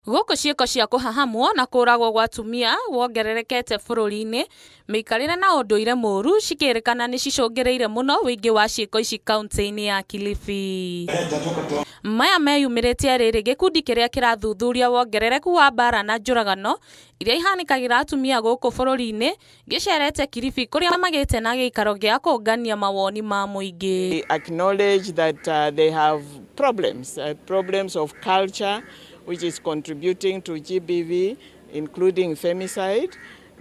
Gũkũ ciĩko cia kũhahamwo na kũragwo gwa atumia wongererekete bũrũri-inĩ, mĩikarĩre na ũndũire mũũru cikĩrĩkana nĩ cicũngĩrĩire mũno wĩingĩ wa ciĩko ici kaunti-inĩ ya Kilifi. Maya meyumĩrĩtie rĩrĩ gĩkundi kĩrĩa kĩrathuthuria wongerereku wa mbara na njũragano iria ihanĩkagĩra atumia gũkũ bũrũri-inĩ gĩcerete Kilifi kũrĩa magĩte na gĩikaro gĩa kũngania mawoni ma mũingĩ. They acknowledge that they have problems of culture which is contributing to GBV, including femicide.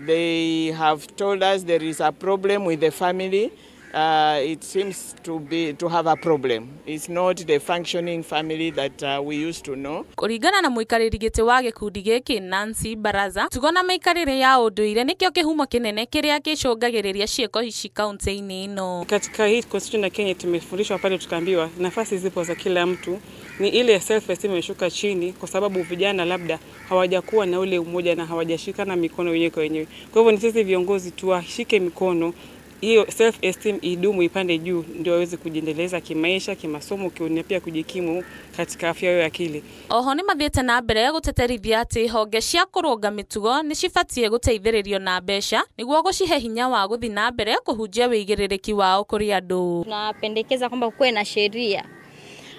They have told us there is a problem with the family. It seems to have a problem. It's not the functioning family that we used to know. Kũringana na mũikarĩri gĩtĩ wa gĩkundi gĩkĩ Nancy Baraza, tugona mĩikarĩre ya ũndũire nĩkĩo kĩhumo kĩnene kĩrĩa kĩcũngagĩrĩria ciĩko ici kaunti-inĩ ĩno. Katika hii constitution ya Kenya tumefundishwa pale tukaambiwa nafasi zipo za kila mtu, ni ile self esteem imeshuka chini kwa sababu vijana labda hawajakuwa na ule umoja na hawajashikana mikono wenyewe kwa wenyewe. Kwa hivyo ni sisi viongozi tuwashike mikono, hiyo self esteem idumu ipande juu ndio waweze kujiendeleza kimaisha, kimasomo, pia kujikimu katika afya yao ya akili. Oho nĩ mathiĩte na mbere gũteterithia atĩ honge cia kũrũnga mĩtugo nĩ cibatie gũteithĩrĩrio na mbeca nĩguo gũcihe hinya wa gũthiĩ na mbere kũhunjia wĩigĩrĩrĩki wao kũrĩ andũ. Tunapendekeza kwamba kuwe na sheria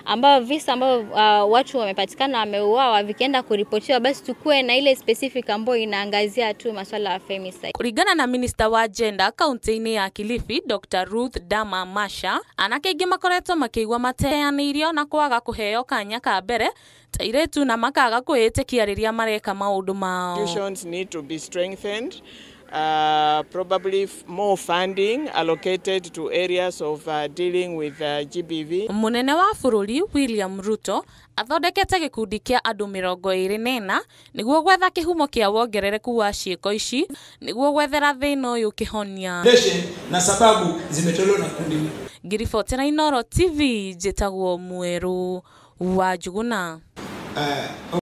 ambao visa ambao watu wamepatikana wameuawa vikienda kuripotiwa basi tukue na ile specific ambayo inaangazia tu masuala ya femicide. Kulingana na Minister wa Gender kaunti-inĩ ya Kilifi, Dr. Ruth Dama Masha, anake aingĩ makoretwo makĩigua mateanĩirio na kwaga kũheo kanya ka mbere ta airĩtu na makaga kwĩĩtĩkia rĩrĩa mareka maũndũ mao. Institutions need to be strengthened. Probably more funding allocated to areas of dealing with GBV. Munene wa bũrũri William Ruto athondekete gĩkundi kĩa andũ 24 nĩguo gwetha kĩhumo kĩa wongerereku wa ciĩko ici nĩguo gwethera thĩna ũyũ kĩhonia. Na sababu zimetolewa na kundi. Ngiriboti na Inooro TV njĩtagwo Mweru wa Njuguna.